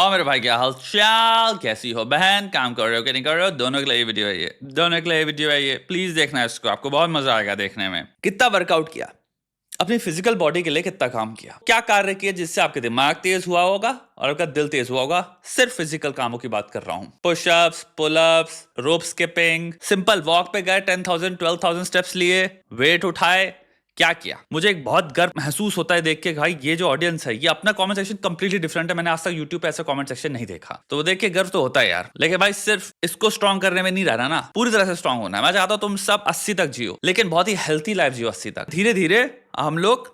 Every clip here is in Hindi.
और मेरे भाई क्या हाल चाल, कैसी हो बहन, काम कर रहे हो कि नहीं कर रहे हो, दोनों के लिए वीडियो है ये, दोनों के लिए वीडियो है ये। प्लीज देखना इसको, आपको बहुत मजा आएगा देखने में। कितना वर्कआउट किया, अपनी फिजिकल बॉडी के लिए कितना काम किया, क्या कार्य किया जिससे आपके दिमाग तेज हुआ होगा और आपका दिल तेज हुआ होगा। सिर्फ फिजिकल कामों की बात कर रहा हूँ। पुशअप्स, पुलअप्स, रोप स्किपिंग, सिंपल वॉक पे गए, 10,000 12,000 स्टेप्स लिए, वेट उठाए, क्या किया। मुझे एक बहुत गर्व महसूस होता है देख के, भाई ये जो ऑडियंस है ये अपना कमेंट सेक्शन कंप्लीटली डिफरेंट है। मैंने आज तक यूट्यूब पे ऐसा कमेंट सेक्शन नहीं देखा, तो वो देख के गर्व तो होता है यार। लेकिन भाई सिर्फ इसको स्ट्रॉन्ग करने में नहीं रहना ना, पूरी तरह से स्ट्रॉन्ग होना है। मैं चाहता हूं तुम सब 80 तक जियो, लेकिन बहुत ही हेल्थी लाइफ जियो 80 तक। धीरे धीरे हम लोग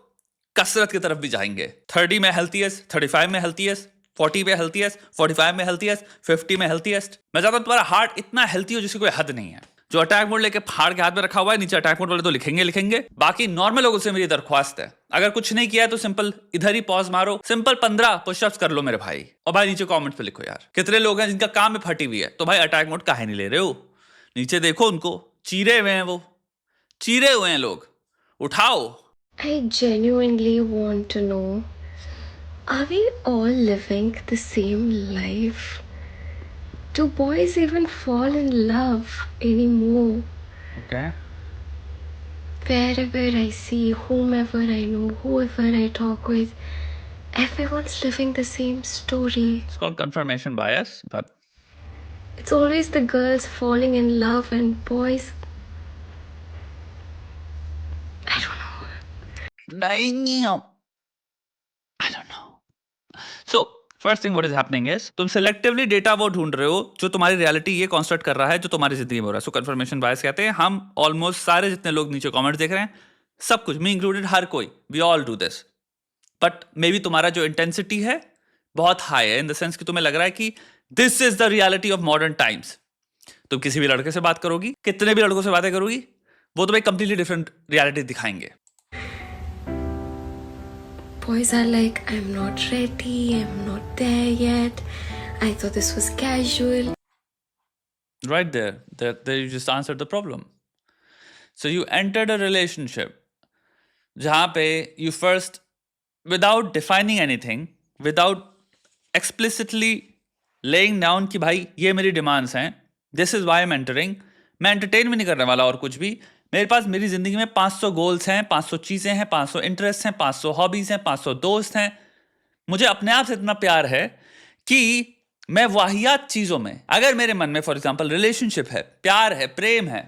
कसरत की तरफ भी जाएंगे। 30 में हेल्थीएस्ट, 35 में हेल्थीएस्ट, 40 में हेल्थीएस्ट, 45 में हेल्थीएस्ट, 50 में हेल्थीएस्ट। मैं चाहता हूं तुम्हारा हार्ट इतना हेल्थी हो जिसकी कोई हद नहीं है। जो अटैक मोड लेके फाड़ के हाथ में रखा हुआ है, नीचे अटैक मोड वाले तो लिखेंगे। बाकी नॉर्मल लोगों से मेरी दरख्वास्त है, अगर कुछ नहीं किया है तो सिंपल इधर ही पॉज मारो, सिंपल 15 पुशअप्स कर लो मेरे भाई। और भाई नीचे कमेंट पे लिखो यार कितने लोग हैं जिनका काम में फटी हुई है, तो भाई अटैक मोड काहे नहीं ले रहे हो। नीचे देखो, उनको चीरे हुए हैं, वो चीरे हुए हैं लोग, उठाओ। I genuinely want to know, are we all living the same life? Do boys even fall in love anymore? Okay. Wherever I see, whomever I know, whoever I talk with, everyone's living the same story. It's called confirmation bias, but It's always the girls falling in love and boys. I don't know. I don't know. So first thing what is happening is, तुम सिलेक्टिवली डेटा वो ढूंढ रहे हो जो तुम्हारी रियलिटी ये कॉन्स्ट्रक्ट कर रहा है जो तुम्हारी जिंदगी में हो रहा है। सो कंफर्मेशन बायस कहते हैं। हम ऑलमोस्ट सारे जितने लोग नीचे कमेंट्स देख रहे हैं, सब कुछ, मी इंक्लूडेड, हर कोई, we all do this. But maybe तुम्हारा जो इंटेंसिटी है बहुत हाई है, इन द सेंस कि तुम्हें लग रहा है कि this is the reality of modern times. तुम किसी भी लड़के से बात करोगी, कितने भी लड़कों से बातें करोगी, वो तुम्हें कंप्लीटली डिफरेंट रियलिटी दिखाएंगे। Boys are like, I'm not ready, I'm not there yet. I thought this was casual. Right there you just answered the problem. So you entered a relationship जहाँ पे you first, without defining anything, without explicitly laying down कि भाई ये मेरी डिमांड्स हैं, this is why I'm entering, मैं entertain भी नहीं करने वाला और कुछ भी। मेरे पास मेरी जिंदगी में 500 गोल्स हैं, 500 चीजें हैं, 500 इंटरेस्ट हैं, 500 हॉबीज हैं, 500 दोस्त हैं। मुझे अपने आप से इतना प्यार है कि मैं वाहियात चीजों में, अगर मेरे मन में फॉर एग्जांपल रिलेशनशिप है, प्यार है, प्रेम है,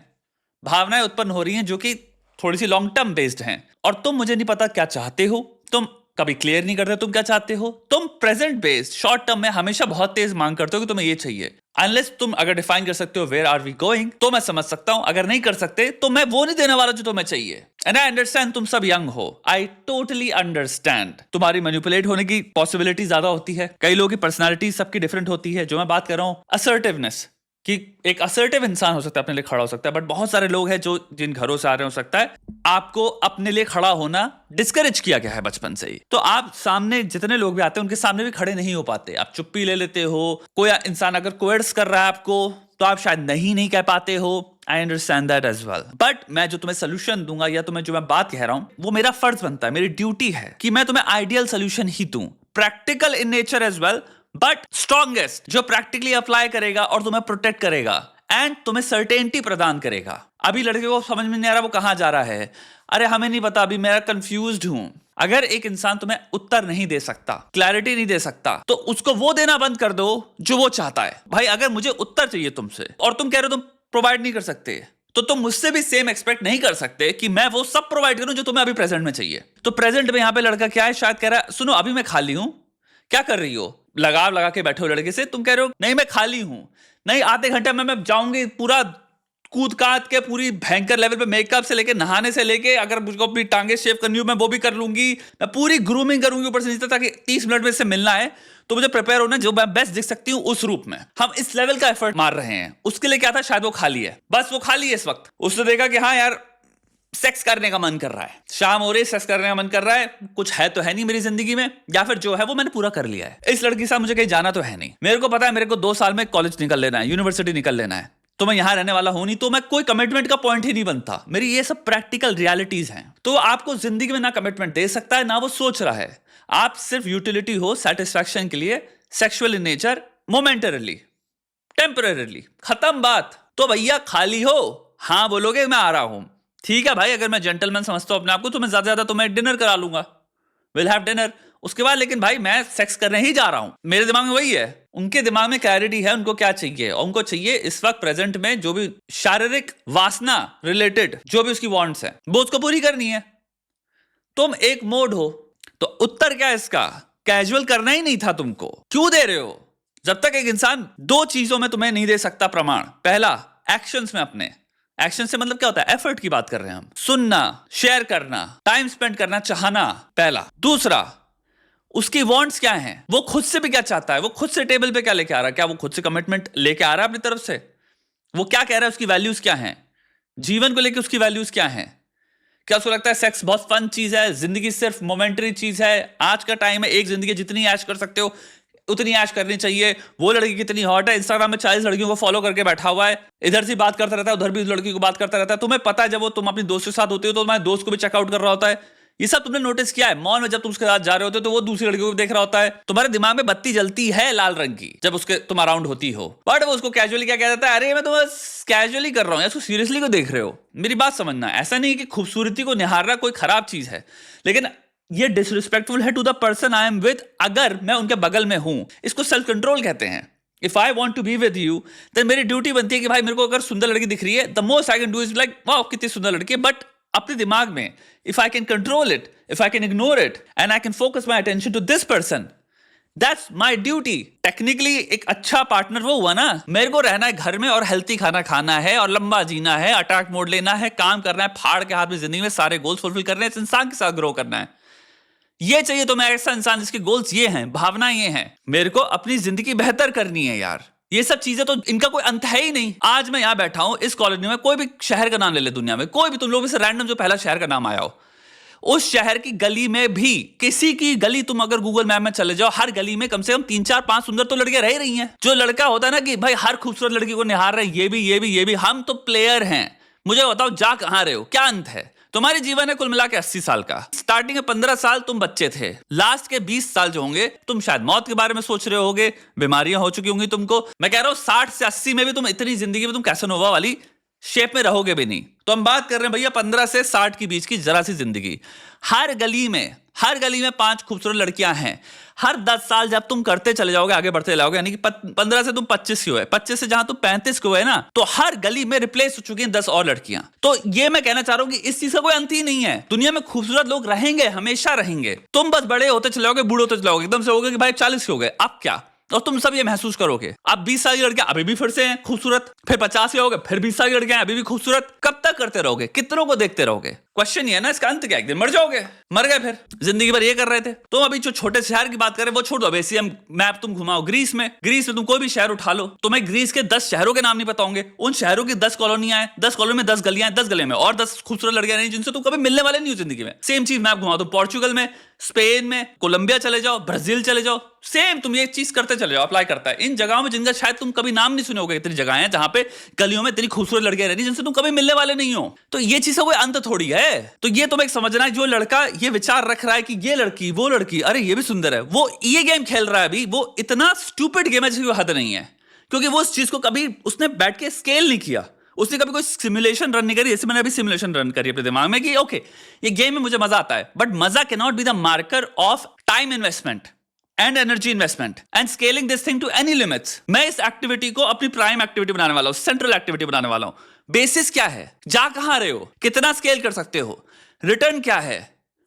भावनाएं उत्पन्न हो रही हैं जो कि थोड़ी सी लॉन्ग टर्म बेस्ड हैं, और तुम मुझे नहीं पता क्या चाहते हो, तुम कभी क्लियर नहीं करते तुम क्या चाहते हो, तुम प्रेजेंट बेस्ड शॉर्ट टर्म में हमेशा बहुत तेज मांग करते हो कि तुम्हें ये चाहिए। अनलेस तुम अगर डिफाइन कर सकते हो वेयर आर वी गोइंग, तो मैं समझ सकता हूं। अगर नहीं कर सकते तो मैं वो नहीं देने वाला जो तुम्हें चाहिए। एंड आई अंडरस्टैंड, तुम सब यंग हो, आई टोटली अंडरस्टैंड। तुम्हारी मैनिपुलेट होने की पॉसिबिलिटी ज्यादा होती है, कई लोगों की पर्सनैलिटी सबकी डिफरेंट होती है। जो मैं बात कर रहा हूं असर्टिवनेस, कि एक असर्टिव इंसान हो सकता है, अपने लिए खड़ा हो सकता है, बट बहुत सारे लोग हैं जो जिन घरों से आ रहे हो सकता है आपको अपने लिए खड़ा होना डिस्करेज किया गया है बचपन से ही। तो आप सामने जितने लोग भी आते हैं उनके सामने भी खड़े नहीं हो पाते, आप चुप्पी ले लेते हो। कोई इंसान अगर कोएड्स कर रहा है आपको तो आप शायद नहीं कह पाते हो। I understand that as well, but मैं जो तुम्हें सोल्यूशन दूंगा या तुम्हें जो मैं बात कह रहा हूं वो मेरा फर्ज बनता है, मेरी ड्यूटी है कि मैं तुम्हें आइडियल सोल्यूशन ही दूं, practical in nature as well, but strongest, जो प्रैक्टिकली अप्लाई करेगा और तुम्हें प्रोटेक्ट करेगा एंड तुम्हें सर्टेनिटी प्रदान करेगा। अभी लड़के को समझ में नहीं आ रहा वो कहां जा रहा है, अरे हमें नहीं पता, अभी मैं कंफ्यूज्ड हूं। अगर एक इंसान तुम्हें उत्तर नहीं दे सकता, क्लैरिटी नहीं दे सकता, तो उसको वो देना बंद कर दो जो वो चाहता है। भाई अगर मुझे उत्तर चाहिए तुमसे और तुम कह रहे हो तुम प्रोवाइड नहीं कर सकते, तो तुम मुझसे भी सेम एक्सपेक्ट नहीं कर सकते कि मैं वो सब प्रोवाइड करूं जो तुम्हें अभी प्रेजेंट में चाहिए। तो प्रेजेंट में यहां पे लड़का क्या है, शायद कह रहा है सुनो अभी मैं खाली हूं, क्या कर रही हो, लगाव लगा के बैठे हो लड़के से, तुम कह रहे हो नहीं मैं खाली हूं, नहीं आधे घंटे में मैं जाऊंगी, पूरा कूद काद के पूरी भयंकर लेवल पे मेकअप से लेके नहाने से लेके, अगर मुझको अपनी टांगे शेव करनी हो मैं वो भी कर लूंगी, मैं पूरी ग्रूमिंग करूंगी ऊपर से नीचे ताकि 30 मिनट में इससे मिलना है तो मुझे प्रिपेयर होना जो मैं बेस्ट दिख सकती हूँ उस रूप में। हम इस लेवल का एफर्ट मार रहे हैं। उसके लिए क्या था, शायद वो खाली है, बस वो खाली है इस वक्त। उसने देखा कि हाँ यार सेक्स करने का मन कर रहा है, शाम हो रही, सेक्स करने का मन कर रहा है, कुछ है तो है नहीं मेरी जिंदगी में, या फिर जो है वो मैंने पूरा कर लिया है, इस लड़की के साथ मुझे कहीं जाना तो है नहीं, मेरे को पता है मेरे को 2 साल में कॉलेज निकल लेना है, यूनिवर्सिटी निकल लेना है, तो मैं यहां रहने वाला हूं नहीं, तो मैं कोई कमिटमेंट का पॉइंट ही नहीं बनता। मेरी ये सब प्रैक्टिकल रियलिटीज हैं। तो आपको जिंदगी में ना कमिटमेंट दे सकता है ना वो सोच रहा है, आप सिर्फ यूटिलिटी हो, सेटिस्फैक्शन के लिए sexual in nature, momentarily, temporarily, खत्म बात। तो भैया खाली हो, हाँ बोलोगे मैं आ रहा हूं, ठीक है भाई, अगर मैं जेंटलमैन समझता हूं अपने आप को तो मैं ज्यादा ज्यादा तुम्हें डिनर करा लूंगा, विल हैव डिनर, उसके बाद लेकिन भाई मैं सेक्स करने ही जा रहा हूं। मेरे दिमाग में वही है, उनके दिमाग में क्लैरिटी है उनको क्या चाहिए, और उनको चाहिए इस वक्त प्रेजेंट में जो भी शारीरिक वासना रिलेटेड जो भी उसकी वांट्स है वो उसको पूरी करनी है। तुम एक मोड हो, तो उत्तर क्या है इसका, कैजुअल करना ही नहीं था तुमको, क्यों दे रहे हो? जब तक एक इंसान दो चीजों में तुम्हें नहीं दे सकता प्रमाण, पहला एक्शंस में, अपने एक्शन से मतलब क्या होता है, एफर्ट की बात कर रहे हैं हम, सुनना, शेयर करना, टाइम स्पेंड करना, चाहना, पहला। दूसरा, उसकी वांट्स क्या हैं, वो खुद से भी क्या चाहता है, वो खुद से टेबल पे क्या लेके आ रहा है, क्या वो खुद से कमिटमेंट लेके आ रहा है अपनी तरफ से, वो क्या कह रहा है, उसकी वैल्यूज क्या हैं, जीवन को लेकर उसकी वैल्यूज क्या हैं, क्या उसको लगता है सेक्स बहुत फन चीज है, जिंदगी सिर्फ मोमेंटरी चीज है, आज का टाइम है, एक जिंदगी जितनी ऐश कर सकते हो उतनी ऐश करनी चाहिए, वो लड़की कितनी हॉट है, इंस्टाग्राम में 40 लड़कियों को फॉलो करके बैठा हुआ है, इधर से बात करता रहता है, उधर भी उस लड़की को बात करता रहता है, तुम्हें पता है जब वो तुम अपनी दोस्त के साथ होते हो तो तुम्हारे दोस्त को भी चेकआउट कर रहा होता है, ये सब तुमने नोटिस किया है। मॉल में जब तुम उसके साथ जा रहे होते हो तो वो दूसरी लड़कियों को देख रहा होता है, तुम्हारे दिमाग में बत्ती जलती है लाल रंग की जब उसके तुम अराउंड होती हो, बट वो उसको कैजुअली क्या कह देता है, अरे मैं तो बस कैजुअली कर रहा हूं, इसको सीरियसली को देख रहे हो। मेरी बात समझना, ऐसा नहीं कि खूबसूरती को निहारना कोई खराब चीज है, लेकिन ये डिसरिस्पेक्टफुल है to the person I am with, अगर मैं उनके बगल में हूं, इसको सेल्फ कंट्रोल कहते हैं। If I want to be with you then मेरी ड्यूटी बनती है कि भाई मेरे को अगर सुंदर लड़की दिख रही है, the most I can do is like wow कितनी सुंदर लड़की है, बट अपने दिमाग में if I can control it, if I can ignore it and I can focus my attention to this person, that's my duty. Technically एक अच्छा पार्टनर वो हुआ ना, मेरे को रहना है घर में और हेल्थी खाना खाना है और लंबा जीना है, अटैक मोड लेना है, काम करना है फाड़ के हाथ में, जिंदगी में सारे गोल्स फुलफिल करने हैं, इस इंसान के साथ ग्रो करना है, ये चाहिए तो मैं ऐसा इंसान जिसके गोल्स ये हैं, भावनाएं ये हैं, मेरे को अपनी जिंदगी बेहतर करनी है यार। ये सब चीजें तो इनका कोई अंत है ही नहीं। आज मैं यहां बैठा हूं इस कॉलोनी में, कोई भी शहर का नाम ले ले दुनिया में, कोई भी तुम लोगों में से रैंडम जो पहला शहर का नाम आया हो, उस शहर की गली में भी किसी की गली तुम अगर गूगल मैप में चले जाओ, हर गली में कम से कम 3 4 5 सुंदर तो लड़कियां रह रही हैं। जो लड़का होता है ना कि भाई हर खूबसूरत लड़की को निहार रहे हैं, ये भी ये भी ये भी, हम तो प्लेयर हैं, मुझे बताओ जा कहां रहे हो, क्या अंत है? तुम्हारी जीवन है कुल मिला के 80 साल का, स्टार्टिंग में 15 साल तुम बच्चे थे, लास्ट के 20 साल जो होंगे तुम शायद मौत के बारे में सोच रहे होगे, बीमारियां हो चुकी होंगी तुमको, मैं कह रहा हूं 60 से 80 में भी तुम इतनी जिंदगी में तुम कैसनोवा वाली शेप में रहोगे भी नहीं। तो हम बात कर रहे हैं भैया 15 से 60 के बीच की जरा सी जिंदगी। हर गली में 5 खूबसूरत लड़कियां हैं। हर 10 साल जब तुम करते चले जाओगे, आगे बढ़ते जाओगे, यानी कि 15 से तुम 25 के हुए, 25 से जहां तुम 35 के हुए ना, तो हर गली में रिप्लेस हो चुकी हैं 10 और लड़कियां। तो ये मैं कहना चाह रहा हूं कि इस चीज का कोई अंत ही नहीं है। दुनिया में खूबसूरत लोग रहेंगे, हमेशा रहेंगे। तुम बस बड़े होते चले जाओगे, बूढ़े होते चले जाओगे, एकदम से होगे कि भाई 40 के हो गए, अब क्या? और तुम सब ये महसूस करोगे अब 20 साल की लड़कियां अभी भी फिर से हैं खूबसूरत, फिर 50 के हो गए, फिर 20 साल की लड़कियां अभी भी खूबसूरत। कब तक करते रहोगे? कितनों को देखते रहोगे? क्वेश्चन ये है ना, इसका अंत क्या? एक दिन मर जाओगे, मर गए, फिर जिंदगी भर ये कर रहे थे। तुम अभी जो छोटे शहर की बात कर रहे हो वो छोड़ दो, अब एशियन मैप तुम घुमाओ ग्रीस में तुम कोई भी शहर उठा लो, तुम्हें ग्रीस के 10 शहरों के नाम नहीं पता होंगे। उन शहरों की 10 कॉलोनियां हैं, 10 कॉलोनी में 10 गलियां हैं, 10 गलियों में और 10 खूबसूरत लड़कियां नहीं जिनसे तुम कभी मिलने वाले नहीं हो जिंदगी में। सेम चीज मैप घुमाओ, तुम पोर्चुगल में, स्पेन में, कोलंबिया चले जाओ, ब्राजील चले जाओ, सेम तुम ये चीज करते चले जाओ, अप्लाई करता है। इन जगहों में जिनका शायद तुम कभी नाम नहीं सुने होगे, इतनी जगह हैं जहां पे गलियों में इतनी खूबसूरत लड़कियां रहती जिनसे तुम कभी मिलने वाले नहीं हो। तो ये चीज का कोई अंत थोड़ी है। तो ये तुम्हें समझना है, जो लड़का ये विचार रख रहा है कि ये लड़की वो लड़की, अरे ये भी सुंदर है, वो ये गेम खेल रहा है अभी, वो इतना स्टूपिड गेम है जिसकी कोई हद नहीं है, क्योंकि वो उस चीज को कभी उसने बैठ के स्केल नहीं किया, उसने कभी कोई सिमुलेशन रन नहीं करी। जैसे मैंने अभी सिमुलेशन रन करी अपने दिमाग में कि ओके ये गेम में मुझे मजा आता है, बट मजा can not be the marker of time investment and energy investment and scaling this thing to any limits. मैं इस एक्टिविटी को अपनी प्राइम एक्टिविटी बनाने वाला हूं, सेंट्रल एक्टिविटी बनाने वाला हूं। बेसिस क्या है? जा कहां रहे हो, कितना स्केल कर सकते हो, रिटर्न क्या है,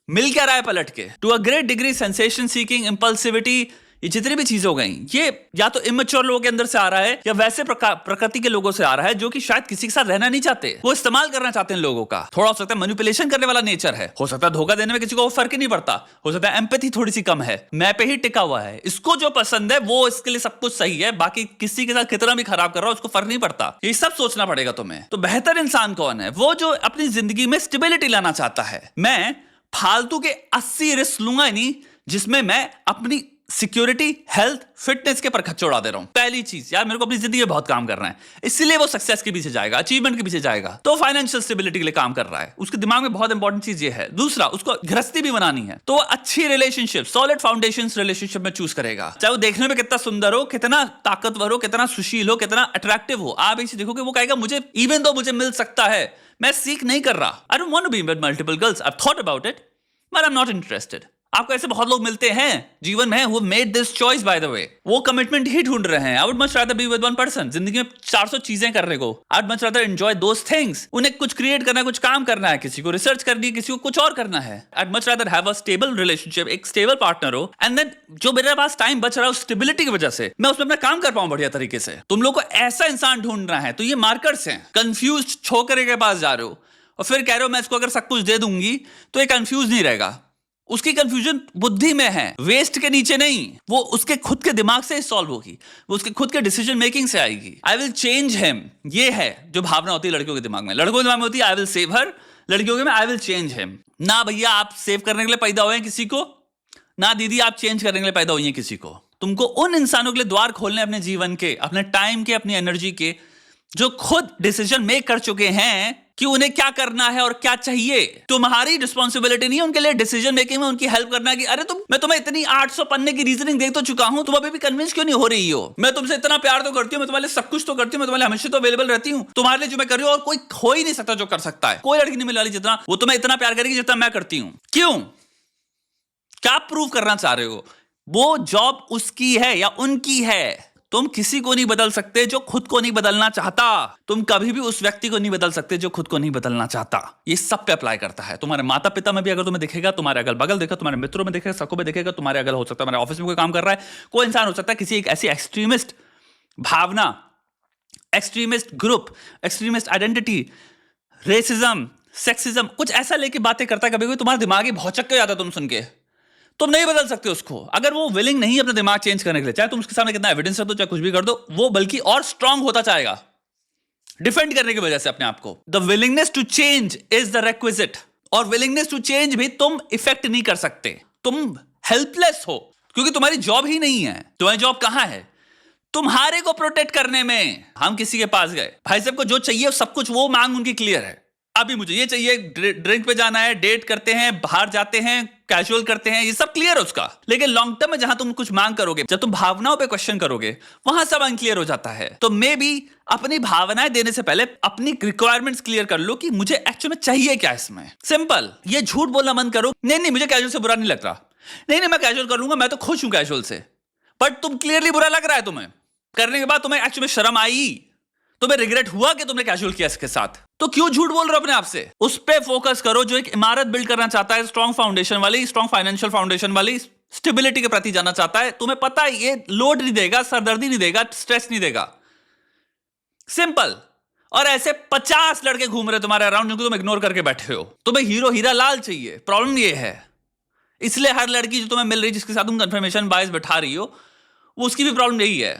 मिल क्या रहा है पलट के। To a great degree sensation seeking, impulsivity, ये जितनी भी चीजें हो गई, ये या तो इमेच्योर लोगों के अंदर से आ रहा है या वैसे प्रकृति के लोगों से आ रहा है जो कि शायद किसी के साथ रहना नहीं चाहते, वो इस्तेमाल करना चाहते हैं लोगों का। थोड़ा हो सकता है मैनिपुलेशन करने वाला नेचर है, हो सकता है धोखा देने में किसी को फर्क ही नहीं पड़ता, हो सकता है एम्पैथी थोड़ी सी कम है, मैं पे ही टिका हुआ है, इसको जो पसंद है वो इसके लिए सब कुछ सही है, बाकी किसी के साथ कितना भी खराब कर रहा है उसको फर्क नहीं पड़ता। ये सब सोचना पड़ेगा तुम्हें। तो बेहतर इंसान कौन है? वो जो अपनी जिंदगी में स्टेबिलिटी लाना चाहता है। मैं फालतू के 80 रिस्क लूंगा नहीं जिसमें मैं अपनी सिक्योरिटी, हेल्थ, फिटनेस के पर खर्चा उड़ा दे रहा हूं। पहली चीज, यार मेरे को अपनी जिंदगी में बहुत काम करना है, इसलिए वो सक्सेस के पीछे जाएगा, अचीवमेंट के पीछे जाएगा, तो फाइनेंशियल स्टेबिलिटी के लिए काम कर रहा है, उसके दिमाग में बहुत इंपॉर्टेंट चीज ये है। दूसरा, उसको गृहस्थी भी बनानी है, तो वो अच्छी रिलेशनशिप, सॉलिड फाउंडेशन रिलेशनशिप में चूज करेगा, चाहे वो देखने में कितना सुंदर हो, कितना ताकतवर हो, कितना सुशील हो, कितना अट्रैक्टिव हो। आप इसे देखोगे, वो कहेगा मुझे इवन तो मुझे मिल सकता है, मैं सीख नहीं कर रहा, I don't want to be with multiple girls, I thought about it but I am not interested. आपको ऐसे बहुत लोग मिलते हैं जीवन में, वो made this choice by the way, वो कमिटमेंट ही ढूंढ रहे हैं। I would much rather be with one person. जिंदगी में 400 चीजें करने को, I would much rather enjoy those things. उन्हें कुछ क्रिएट करना है, कुछ काम करना है, किसी को रिसर्च करनी है, किसी को कुछ और करना है। आई would much rather have a stable relationship, एक स्टेबल पार्टनर हो, एंड देन जो मेरे पास टाइम बच रहा है उस स्टेबिलिटी की वजह से मैं उसमें अपना काम कर पाऊं बढ़िया तरीके से। तुम लोग को ऐसा इंसान ढूंढना है, तो ये मार्कर्स हैं। कंफ्यूज छोकरे के पास जा रहे हो और फिर कह रहे हो मैं इसको अगर सब कुछ दे दूंगी तो ये कंफ्यूज नहीं रहेगा। उसकी कंफ्यूजन बुद्धि में है, वेस्ट के नीचे नहीं। वो उसके खुद के दिमाग से सॉल्व होगी, वो उसके खुद के डिसीजन मेकिंग से आएगी। आई विल चेंज हिम, ये है जो भावना होती है लड़कियों के दिमाग में। लड़कों के दिमाग में होती है आई विल सेव हर, लड़कियों के में आई विल चेंज हिम। ना भैया आप सेव करने के लिए पैदा हुए हैं किसी को, ना दीदी आप चेंज करने के लिए पैदा हुई हैं किसी को। तुमको उन इंसानों के लिए द्वार खोलने अपने जीवन के, अपने टाइम के, अपनी एनर्जी के, जो खुद डिसीजन मेक कर चुके हैं कि उन्हें क्या करना है और क्या चाहिए। तुम्हारी रिस्पॉन्सिबिलिटी नहीं है उनके लिए डिसीजन मेकिंग में उनकी हेल्प करना है कि अरे मैं तुम्हें इतनी 800 पन्ने की रीजनिंग दे तो चुका हूं, तुम अभी भी कन्विंस क्यों नहीं हो रही हो। मैं तुमसे इतना प्यार तो करती हूं, मैं तुम्हारे लिए सब कुछ तो करती हूं, मैं तुम्हारे लिए हमेशा तो अवेलेबल रहती हूं, तुम्हारे लिए जो मैं कर रही हूं और कोई हो ही नहीं सकता जो कर सकता है। कोई लड़की नहीं मिलने वाली जितना वो तुम्हें इतना प्यार करेगी जितना मैं करती हूं। क्यों? क्या प्रूव करना चाह रहे हो? वो जॉब उसकी है या उनकी है। तुम किसी को नहीं बदल सकते जो खुद को नहीं बदलना चाहता। तुम कभी भी उस व्यक्ति को नहीं बदल सकते जो खुद को नहीं बदलना चाहता। ये सब पे अप्लाई करता है। तुम्हारे माता पिता में भी अगर तुम्हें दिखेगा, तुम्हारे अगल बगल देखा, तुम्हारे मित्रों में दिखेगा, सबको में दिखेगा, तुम्हारे अगल हो सकता है, हमारे ऑफिस में कोई काम कर रहा है, कोई इंसान हो सकता है, किसी एक ऐसी एक्सट्रीमिस्ट भावना, extremist group, extremist identity, racism, sexism, कुछ ऐसा लेके बातें करता है, कभी कोई तुम्हारा दिमाग ही भौचक के जाता है तुम सुन के। तुम नहीं बदल सकते उसको। अगर वो विलिंग नहीं है अपना दिमाग चेंज करने के लिए, चाहे तुम उसके सामने कितना एविडेंस रख दो, चाहे कुछ भी कर दो, वो बल्कि और स्ट्रांग होता चाहेगा डिफेंड करने की वजह से अपने आप को। The willingness to change is the requisite. और विलिंगनेस टू चेंज भी तुम इफेक्ट नहीं कर सकते। तुम हेल्पलेस हो क्योंकि तुम्हारी जॉब ही नहीं है। तुम्हारी जॉब कहां है? तुम्हारे को प्रोटेक्ट करने में। हम किसी के पास गए, भाई साहब को जो चाहिए सब कुछ, वो मांग उनकी क्लियर है। अभी मुझे ये चाहिए, ड्रिंक पे जाना है, डेट करते हैं, बाहर जाते हैं, कैजुअल करते हैं, ये सब क्लियर है उसका। लेकिन लॉन्ग टर्म में जहां तुम कुछ मांग करोगे, जब तुम भावनाओं पे क्वेश्चन करोगे, वहां सब अनक्लियर हो जाता है। तो मे बी अपनी भावनाएं देने से पहले अपनी रिक्वायरमेंट्स क्लियर कर लो कि मुझे एक्चुअली में चाहिए क्या इसमें। सिंपल। ये झूठ बोलना बंद करो, नहीं मुझे कैजुअल से बुरा नहीं लग रहा, नहीं मैं कैजुअल कर लूंगा, मैं तो खुश हूं कैजुअल से। बट तुम क्लियरली बुरा लग रहा है, तुम्हें करने के बाद तुम्हें एक्चुअली में शर्म आई, तुम्हें रिग्रेट हुआ कि तुमने कैजुअल किया इसके साथ, तो क्यों झूठ बोल रहे हो अपने आप से? उस पे फोकस करो जो एक इमारत बिल्ड करना चाहता है, स्ट्रॉन्ग फाउंडेशन वाली, स्ट्रॉन्ग फाइनेंशियल फाउंडेशन वाली, स्टेबिलिटी के प्रति जाना चाहता है। तुम्हें पता है ये लोड नहीं देगा, सरदर्दी नहीं देगा, स्ट्रेस नहीं देगा। सिंपल। और ऐसे 50 लड़के घूम रहे तुम्हारे अराउंड जिनको तुम इग्नोर करके बैठे हो। तुम्हें हीरो हीरा लाल चाहिए। प्रॉब्लम ये है, इसलिए हर लड़की जो तुम्हें मिल रही, जिसके साथ तुम कंफर्मेशन बायस बैठा रही हो, वो उसकी भी प्रॉब्लम यही है।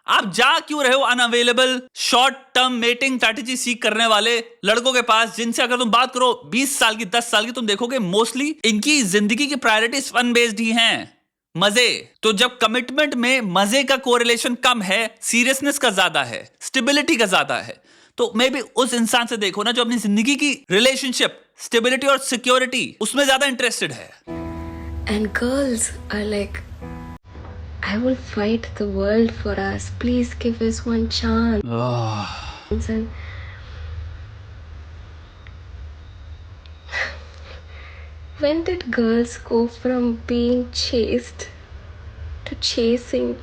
आप जा क्यों रहे हो unavailable short term mating strategy सीख करने वाले लड़कों के पास, जिनसे अगर तुम बात करो 20 साल की, 10 साल की, तुम देखोगे मोस्टली इनकी जिंदगी की प्रायोरिटीज फन बेस्ड ही हैं, मजे। तो जब कमिटमेंट में मजे का कोरिलेशन कम है, सीरियसनेस का ज्यादा है, स्टेबिलिटी का ज्यादा है, तो मे बी उस इंसान से देखो ना जो अपनी जिंदगी की रिलेशनशिप, स्टेबिलिटी और सिक्योरिटी उसमें ज्यादा इंटरेस्टेड है। And girls are like, I will fight the world for us. Please give us one chance. And when did girls go from being chased to chasing?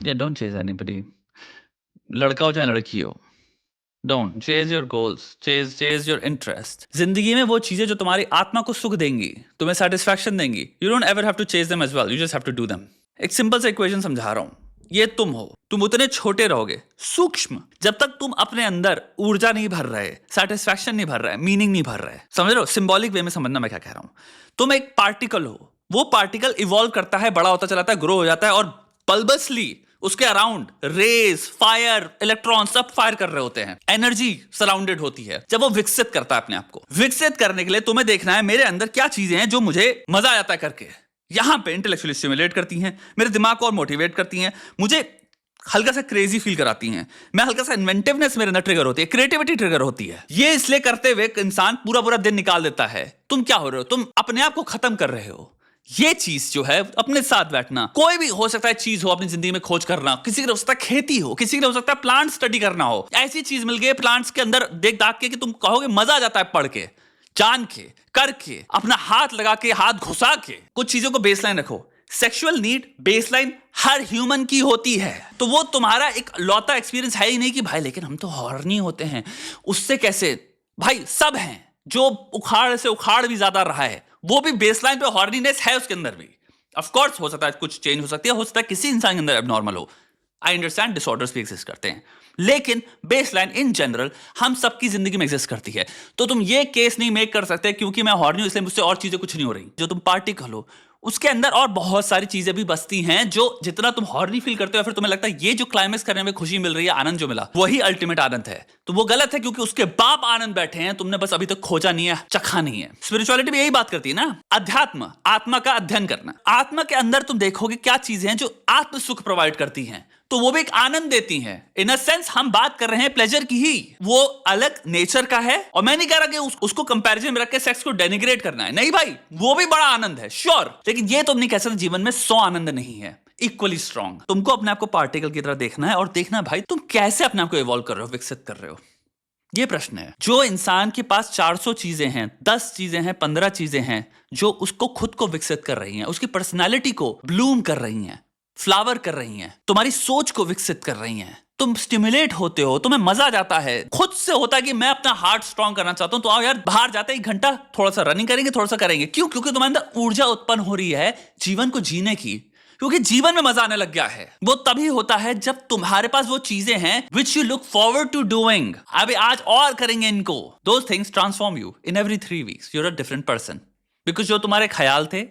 Yeah, don't chase anybody. लड़का हो चाहे लड़की हो, Don't chase your goals, chase your interest. जिंदगी में वो चीजें जो तुम्हारी आत्मा को सुख देंगी, तुम्हें सेटिस्फैक्शन देंगी, you don't ever have to chase them as well, you just have to do them. एक सिंपल सा इक्वेशन समझा रहा हूं। ये तुम हो, तुम उतने छोटे रहोगे, सूक्ष्म, जब तक तुम अपने अंदर ऊर्जा नहीं भर रहे, सेटिस्फैक्शन नहीं भर रहे, मीनिंग नहीं भर रहे। समझ रहे हो? सिंबॉलिक वे में समझना मैं क्या कह रहा हूं। तुम एक पार्टिकल हो, वो पार्टिकल इवॉल्व करता है, बड़ा होता चलाता है, ग्रो हो जाता है, और पल्बसली उसके अराउंड रेज, फायर, इलेक्ट्रॉन सब फायर कर रहे होते हैं, एनर्जी सराउंडेड होती है। जब वो विकसित करता है अपने आप को, विकसित करने के लिए तुम्हें देखना है मेरे अंदर क्या चीजें हैं जो मुझे मजा आता है करके। यहां पे इंटेलेक्चुअली स्टिमुलेट करती हैं, मेरे दिमाग को और मोटिवेट करती हैं, मुझे हल्का सा क्रेजी फील कराती हैं, मैं हल्का सा इन्वेंटिवनेस मेरे अंदर ट्रिगर होती है, क्रिएटिविटी ट्रिगर होती है। ये इसलिए करते हुए इंसान पूरा पूरा दिन निकाल देता है। तुम क्या हो रहे हो? तुम अपने आप को खत्म कर रहे हो। ये चीज जो है, अपने साथ बैठना, कोई भी हो सकता है चीज हो अपनी जिंदगी में खोज करना, किसी के लिए हो सकता है खेती हो, किसी के लिए हो सकता है प्लांट स्टडी करना हो। ऐसी चीज मिल गई प्लांट्स के अंदर देख दाख के कि तुम कहोगे मजा आ जाता है पढ़ के, जान के, करके, अपना हाथ लगा के, हाथ घुसा के। कुछ चीजों को बेसलाइन रखो। सेक्सुअल नीड बेसलाइन हर ह्यूमन की होती है, तो वो तुम्हारा एक लौता एक्सपीरियंस है ही नहीं कि भाई लेकिन हम तो हॉर्नी होते हैं, उससे कैसे? भाई सब हैं, जो उखाड़ से उखाड़ भी ज्यादा रहा है वो भी बेसलाइन पे हॉर्नीनेस है उसके अंदर भी। ऑफ कोर्स हो सकता है कुछ चेंज हो सकती है, हो सकता है किसी इंसान के अंदर एबनॉर्मल हो, आई अंडरस्टैंड, डिसऑर्डर्स भी एग्जिस्ट करते हैं, लेकिन बेसलाइन इन जनरल हम सबकी जिंदगी में एग्जिस्ट करती है। तो तुम ये केस नहीं मेक कर सकते क्योंकि मैं हॉर्नी हूं इसलिए मुझसे और चीजें कुछ नहीं हो रही। जो तुम पार्टिकल हो उसके अंदर और बहुत सारी चीजें भी बसती हैं, जो जितना तुम हॉर्नी फील करते हो फिर तुम्हें लगता है ये जो क्लाइमेक्स करने में खुशी मिल रही है, आनंद जो मिला, वही अल्टीमेट आनंद है। तो वो गलत है क्योंकि उसके बाप आनंद बैठे हैं, तुमने बस अभी तक खोजा नहीं है, चखा नहीं है। स्पिरिचुअलिटी भी यही बात करती है ना, अध्यात्म, आत्मा का अध्ययन करना। आत्मा के अंदर तुम देखोगे क्या चीजें हैं जो आत्म सुख प्रोवाइड करती हैं, तो वो भी एक आनंद देती हैं। इन अ सेंस हम बात कर रहे हैं प्लेजर की ही, वो अलग नेचर का है। और मैं नहीं कह रहा कि उसको कंपैरिजन में रख के सेक्स को डेनिग्रेट करना है, नहीं भाई, वो भी बड़ा आनंद है श्योर, लेकिन ये तुम नहीं कह सकते जीवन में 100 आनंद नहीं है इक्वली स्ट्रॉन्ग। तुमको अपने आप को पार्टिकल की तरह देखना है और देखना भाई तुम कैसे अपने आप को इवॉल्व कर रहे हो, विकसित कर रहे हो। ये प्रश्न है। जो इंसान के पास 400 चीजें हैं, 10 चीजें हैं, 15 चीजें हैं जो उसको खुद को विकसित कर रही हैं, उसकी पर्सनैलिटी को ब्लूम कर रही हैं, फ्लावर कर रही हैं, तुम्हारी सोच को विकसित कर रही हैं, तुम स्टिमुलेट होते हो, तुम्हें मजा आ जाता है, खुद से होता है कि मैं अपना हार्ट स्ट्रांग करना चाहता हूं, तो आओ यार बाहर जाते हैं 1 घंटा थोड़ा सा रनिंग करेंगे, थोड़ा सा करेंगे। क्यों? क्योंकि तुम्हारे अंदर ऊर्जा उत्पन्न हो रही है जीवन को जीने की, क्योंकि जीवन में मजा आने लग गया है। वो तभी होता है जब तुम्हारे पास वो चीजें हैं which you look forward to doing. अभी आज और करेंगे इनको। Those things transform you in every 3 weeks, you're a different person, because जो तुम्हारे ख्याल थे,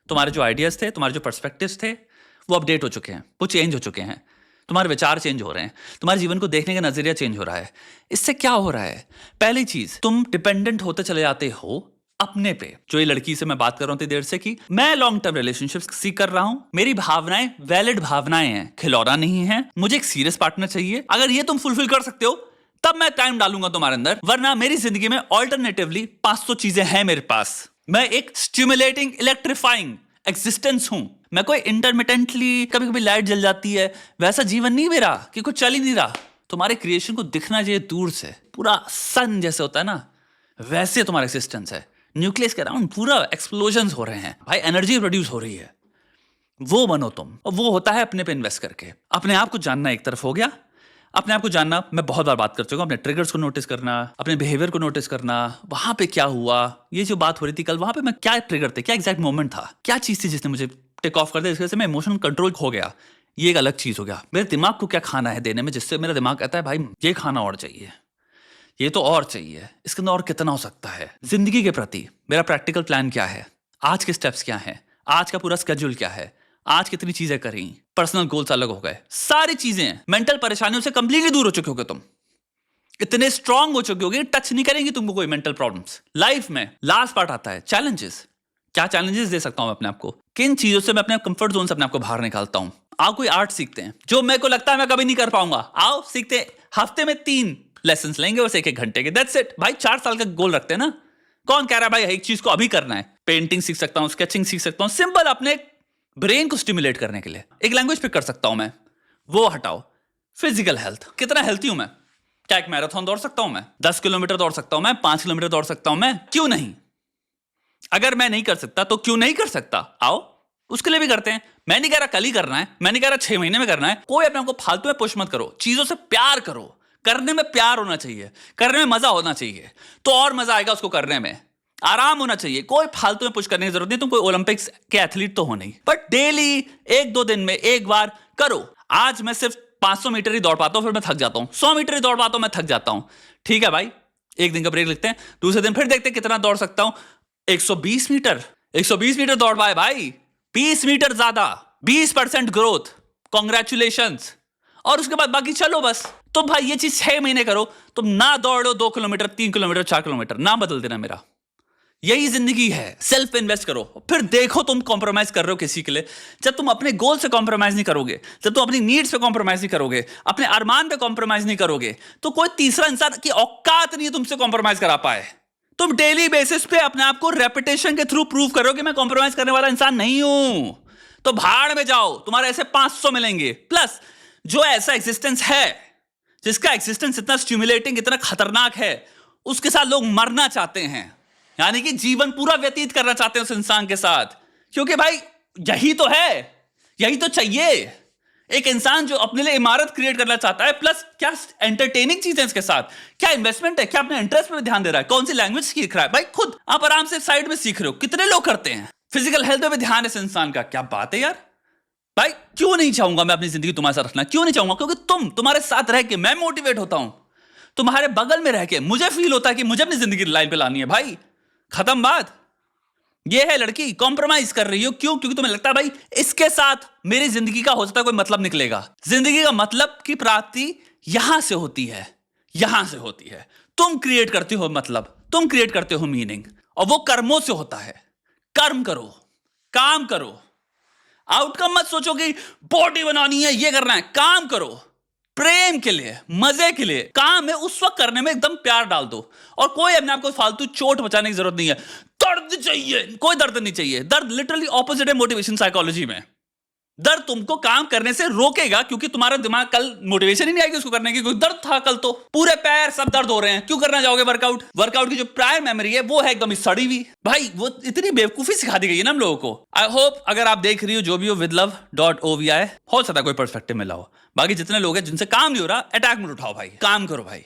तुम्हारे जो आइडियाज थे, तुम्हारे जो पर्सपेक्टिव्स थे, वो अपडेट हो चुके हैं, वो चेंज हो चुके हैं, तुम्हारे विचार चेंज हो रहे हैं, तुम्हारे जीवन को देखने का नजरिया चेंज हो रहा है। इससे क्या हो रहा है? पहली चीज, तुम डिपेंडेंट होते चले जाते हो अपने पे। जो ये लड़की से मैं बात कर रहा हूं इतनी देर से कि मैं लॉन्ग टर्म रिलेशनशिप सीख कर रहा हूं, मेरी भावनाएं वैलिड भावनाएं हैं, खिलौना नहीं है, मुझे एक सीरियस पार्टनर चाहिए। अगर ये तुम फुलफिल कर सकते हो तब मैं टाइम डालूंगा तुम्हारे अंदर, वरना मेरी जिंदगी में ऑल्टरनेटिवली 500 चीजें हैं मेरे पास। मैं एक स्टिमुलेटिंग इलेक्ट्रीफाइंग एग्जिस्टेंस हूं। मैं कोई इंटरमिटेंटली कभी कभी लाइट जल जाती है वैसा जीवन नहीं मेरा कि कुछ चल ही नहीं रहा। तुम्हारे क्रिएशन को दिखना चाहिए दूर से, पूरा सन जैसे होता है ना, वैसे तुम्हारा एक्सिस्टेंस है। न्यूक्लियस के अराउंड पूरा एक्सप्लोजन्स हो रहे हैं भाई, एनर्जी प्रोड्यूस हो रही है। वो बनो तुम, और वो होता है अपने पे इन्वेस्ट करके। अपने आप को जानना एक तरफ हो गया, अपने आप को जानना मैं बहुत बार बात कर चुका हूं, अपने ट्रिगर्स को नोटिस करना, अपने बिहेवियर को नोटिस करना, वहां पे क्या हुआ, ये जो बात हो रही थी कल, वहां पे मैं क्या ट्रिगर थे, क्या एग्जैक्ट मोमेंट था, क्या चीज थी जिसने मुझे टेक ऑफ कर दिया, इसकी वजह से मैं इमोशनल कंट्रोल खो गया। ये एक अलग चीज हो गया। मेरे दिमाग को क्या खाना है देने में, जिससे मेरा दिमाग कहता है भाई ये खाना और चाहिए, ये तो और चाहिए, इसके अंदर और कितना हो सकता है। जिंदगी के प्रति मेरा प्रैक्टिकल प्लान क्या है, आज के स्टेप्स क्या है, आज का पूरा स्केड्यूल क्या है, आज कितनी चीजें करी, पर्सनल गोल्स अलग हो गए, सारी चीजें। मेंटल परेशानियों से कंप्लीटली दूर हो चुके होगे तुम, इतने स्ट्रांग हो चुके होगे, टच नहीं करेंगी तुमको कोई मेंटल प्रॉब्लम्स। लाइफ में लास्ट पार्ट आता है चैलेंजेस। क्या चैलेंजेस दे सकता हूं मैं अपने आप को, किन चीजों से मैं अपने कंफर्ट जोन से अपने आप को बाहर निकालता हूं। आओ कोई आर्ट सीखते हैं, जो मेरे को लगता है मैं कभी नहीं कर पाऊंगा, आओ सीखते हैं। हफ्ते में 3 लेसन लेंगे बस 1-1 घंटे के, दैट्स इट भाई। 4 साल का गोल रखते हैं ना। कौन कह रहा है भाई एक चीज को अभी करना है? पेंटिंग सीख सकता हूं, स्केचिंग सीख सकता हूं, सिंपल अपने ब्रेन को स्टिमुलेट करने के लिए। एक लैंग्वेज पिक कर सकता हूं मैं, वो हटाओ। फिजिकल हेल्थ, कितना हेल्थी हूं मैं? क्या एक मैराथन दौड़ सकता हूं मैं? 10 किलोमीटर दौड़ सकता हूं मैं? 5 किलोमीटर दौड़ सकता हूं मैं? क्यों नहीं? अगर मैं नहीं कर सकता तो क्यों नहीं कर सकता? आओ उसके लिए भी करते हैं। मैं नहीं कह रहा कल ही करना है, मैं नहीं कह रहा 6 महीने में करना है। कोई अपने आपको फालतू में पुश मत करो, चीजों से प्यार करो। करने में प्यार होना चाहिए, करने में मजा होना चाहिए, तो और मजा आएगा उसको करने में। आराम होना चाहिए, कोई फालतू में पुश करने की जरूरत नहीं। तुम कोई ओलंपिक्स के एथलीट तो हो नहीं, बट डेली 1-2 दिन में एक बार करो। आज मैं सिर्फ 500 मीटर ही दौड़ पाता हूं, फिर मैं थक जाता हूं। 100 मीटर ही दौड़ पाता हूं, मैं थक जाता हूं। ठीक है भाई, एक दिन का ब्रेक लेते हैं, दूसरे दिन फिर देखते हैं कितना दौड़ सकता हूं। 120 मीटर, 120 मीटर दौड़ पाए भाई, 20 मीटर ज्यादा, 20% ग्रोथ। कॉन्ग्रेचुलेशंस। और उसके बाद बाकी चलो बस। तो भाई ये चीज 6 महीने करो, तुम ना दौड़ो 2 किलोमीटर, 3 किलोमीटर, 4 किलोमीटर, ना बदल देना मेरा। यही जिंदगी है। सेल्फ इन्वेस्ट करो, फिर देखो तुम कॉम्प्रोमाइज कर रहे हो किसी के लिए। जब तुम अपने गोल से कॉम्प्रोमाइज नहीं करोगे, जब तुम अपनी नीड्स पे कॉम्प्रोमाइज नहीं करोगे, अपने अरमान पे कॉम्प्रोमाइज नहीं करोगे, तो कोई तीसरा इंसान की औकात नहीं है तुमसे कॉम्प्रोमाइज करा पाए। तुम डेली बेसिस पे अपने आप को रेपिटेशन के थ्रू प्रूव करो कि मैं कॉम्प्रोमाइज करने वाला इंसान नहीं हूं। तो भाड़ में जाओ, तुम्हारे ऐसे 500 मिलेंगे। प्लस जो ऐसा एग्जिस्टेंस है जिसका एग्जिस्टेंस इतना स्टिमुलेटिंग, इतना खतरनाक है, उसके साथ लोग मरना चाहते हैं, यानी कि जीवन पूरा व्यतीत करना चाहते हैं उस इंसान के साथ। क्योंकि भाई यही तो है, यही तो चाहिए। एक इंसान जो अपने लिए इमारत क्रिएट करना चाहता है, प्लस क्या एंटरटेनिंग चीजें इसके साथ, क्या इन्वेस्टमेंट है, क्या अपने इंटरेस्ट पे ध्यान दे रहा है, कौन सी लैंग्वेज सीख रहा है। भाई खुद आप आराम से साइड में सीख रहे हो, कितने लोग करते हैं। फिजिकल हेल्थ पे भी ध्यान है इस इंसान का, क्या बात है यार। भाई क्यों नहीं चाहूंगा मैं अपनी जिंदगी तुम्हारे साथ रखना, क्यों नहीं चाहूंगा? क्योंकि तुम्हारे साथ रह के मैं मोटिवेट होता हूं, तुम्हारे बगल में रह के मुझे फील होता है कि मुझे अपनी जिंदगी लाइन पे लानी है। भाई खत्म बात। ये है लड़की कॉम्प्रोमाइज कर रही हो, क्यों? क्योंकि तुम्हें लगता है भाई इसके साथ मेरी जिंदगी का हो सकता है कोई मतलब निकलेगा। जिंदगी का मतलब की प्राप्ति यहां से होती है, यहां से होती है। तुम क्रिएट करते हो मतलब, तुम क्रिएट करते हो मीनिंग, और वो कर्मों से होता है। कर्म करो, काम करो, आउटकम मत सोचो कि बॉडी बनानी है, ये करना है। काम करो प्रेम के लिए, मजे के लिए। काम है उस वक्त करने में एकदम प्यार डाल दो, और कोई अपने आप को फालतू चोट बचाने की जरूरत नहीं है। दर्द चाहिए, कोई दर्द नहीं चाहिए। दर्द लिटरली ऑपोजिट है मोटिवेशन साइकोलॉजी में। दर्द तुमको काम करने से रोकेगा, क्योंकि तुम्हारा दिमाग कल मोटिवेशन ही नहीं आएगी उसको करने की। कोई दर्द था कल, तो पूरे पैर सब दर्द हो रहे हैं, क्यों करना जाओगे वर्कआउट? वर्कआउट की जो प्रायर मेमोरी है वो है एकदम सड़ी हुई। भाई वो इतनी बेवकूफी सिखा दी गई है ना हम लोगों को। आई होप अगर आप देख रही हो जो भी हो vidlove.ovi, हो सकता है कोई पर्सपेक्टिव मिला हो। बाकी जितने लोग हैं जिनसे काम नहीं हो रहा, अटैक में उठाओ भाई, काम करो भाई।